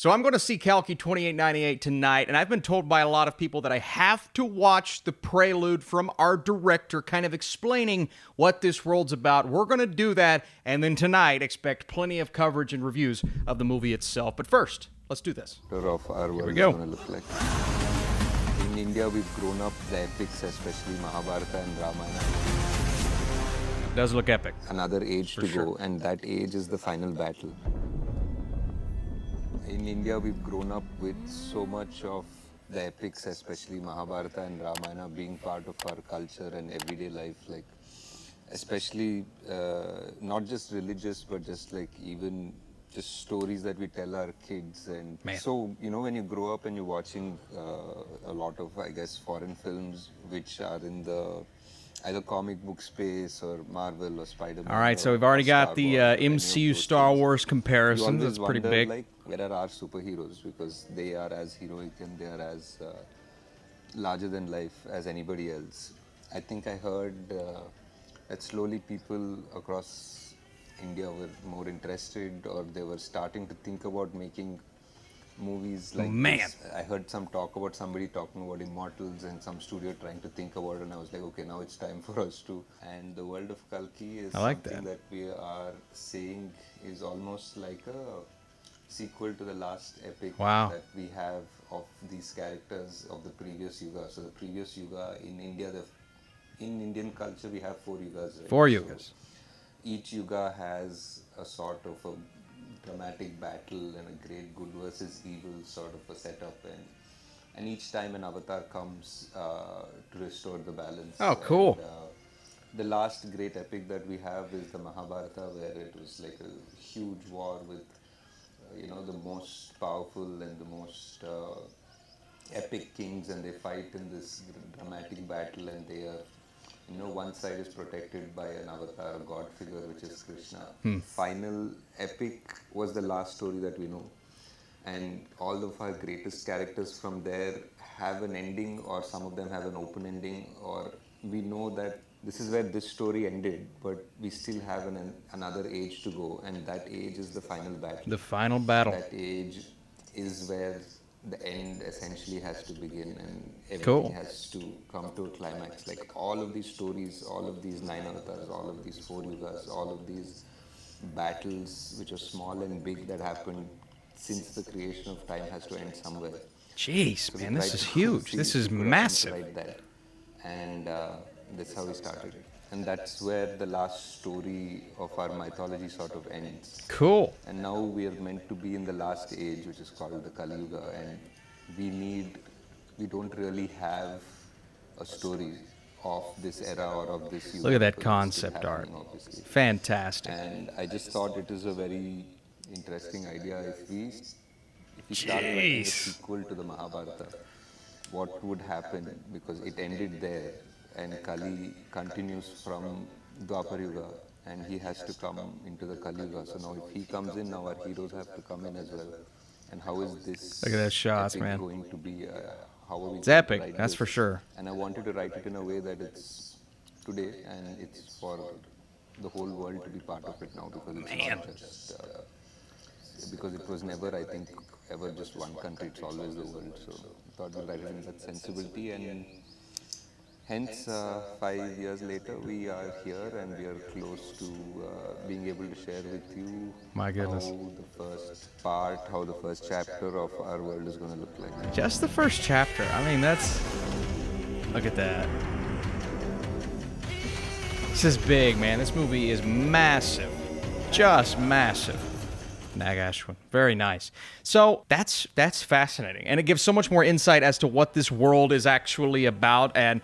So I'm going to see Kalki 2898 tonight, and I've been told by a lot of people that I have to watch the prelude from our director, kind of explaining what this world's about. We're going to do that, and then tonight expect plenty of coverage and reviews of the movie itself. But first, let's do this. Of our world Here we go. Is going to look like. In India, we've grown up the epics, especially Mahabharata and Ramayana. It does look epic. Another age to sure. go, and that age is the final battle. In India, we've grown up with so much of the epics, especially Mahabharata and Ramayana, being part of our culture and everyday life. Like, especially not just religious, but just like even just stories that we tell our kids. And so, you know, when you grow up and you're watching a lot of, I guess, foreign films which are in the either comic book space or Marvel or Spider-Man. All right, so we've already got the MCU Star Wars comparison. That's pretty big. Like, where are our superheroes? Because they are as heroic and they are as larger than life as anybody else. I think I heard that slowly people across India were more interested, or they were starting to think about making movies like this. I heard some talk about somebody talking about Immortals and some studio trying to think about it, and I was like, okay, now it's time for us to. And the world of Kalki is something that we are saying is almost like a sequel to the last epic that we have of these characters of the previous yuga. So the previous yuga in India, in Indian culture, we have 4 yugas. Right? 4 yugas. Each yuga has a sort of a dramatic battle and a great good versus evil sort of a setup, and each time an avatar comes to restore the balance. Oh, cool. And, the last great epic that we have is the Mahabharata, where it was like a huge war with you know, the most powerful and the most epic kings, and they fight in this dramatic battle, and they are, you know, one side is protected by an avatar, a god figure, which is Krishna. Final epic was the last story that we know. And all of our greatest characters from there have an ending, or some of them have an open ending, or we know that this is where this story ended, but we still have another age to go, and that age is the final battle. The final battle. That age is where the end essentially has to begin, and everything has to come to a climax. Like all of these stories, all of these 9 avatars, all of these 4 yugas, all of these battles which are small and big that happened since the creation of time has to end somewhere. Jeez, so man, this is huge. This is massive. Right there. And that's how we started. And that's where the last story of our mythology sort of ends. Cool. And now we are meant to be in the last age, which is called the Kali Yuga, and we don't really have a story of this era or of this Yuga. Look at that concept art. Obviously. Fantastic. And I just thought it is a very interesting idea if we start writing a sequel to the Mahabharata, what would happen, because it ended there. And Kali continues from Dwapar Yuga, and he has to come into the Kali Yuga. So now if he comes in, now our heroes have to come in as well. And how is this Look at that shots, man. going to be? How are we It's epic, that's for sure. And I wanted to write it in a way that it's today, and it's for the whole world to be part of it now, because it's not just because it was never, I think, ever just one country. It's always the world. So I thought we'd write it in that sensibility, and hence, 5 years later, we are here and we are close to being able to share with you how the first chapter of our world is going to look like. Just the first chapter. I mean, look at that. This is big, man. This movie is massive. Just massive. Nag Ashwin. Very nice. So that's fascinating. And it gives so much more insight as to what this world is actually about, and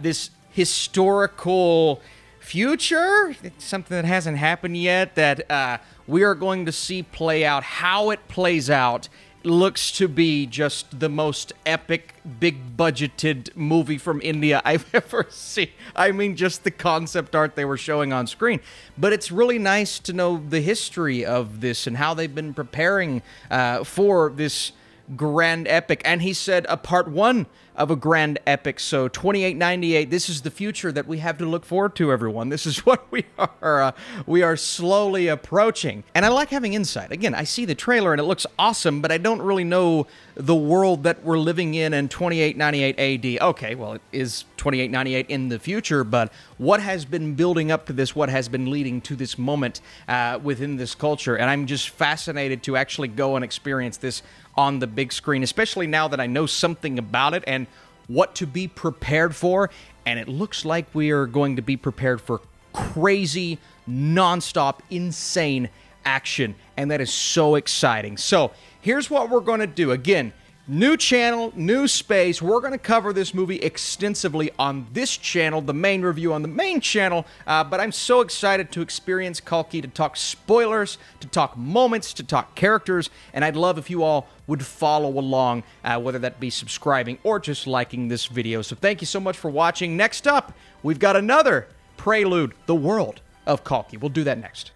this historical future, something that hasn't happened yet, that we are going to see play out. How it plays out looks to be just the most epic, big-budgeted movie from India I've ever seen. I mean, just the concept art they were showing on screen. But it's really nice to know the history of this and how they've been preparing for this grand epic. And he said a part one of a grand epic. So 2898, this is the future that we have to look forward to, everyone. This is what we are slowly approaching. And I like having insight. Again, I see the trailer and it looks awesome, but I don't really know the world that we're living in 2898 AD. Okay, well, it is 2898 in the future, but what has been building up to this, what has been leading to this moment within this culture? And I'm just fascinated to actually go and experience this on the big screen, especially now that I know something about it and what to be prepared for. And it looks like we are going to be prepared for crazy, nonstop, insane action. And that is so exciting. So here's what we're going to do. Again, new channel, new space. We're going to cover this movie extensively on this channel, the main review on the main channel. But I'm so excited to experience Kalki, to talk spoilers, to talk moments, to talk characters. And I'd love if you all would follow along, whether that be subscribing or just liking this video. So thank you so much for watching. Next up, we've got another Prelude, the World of Kalki. We'll do that next.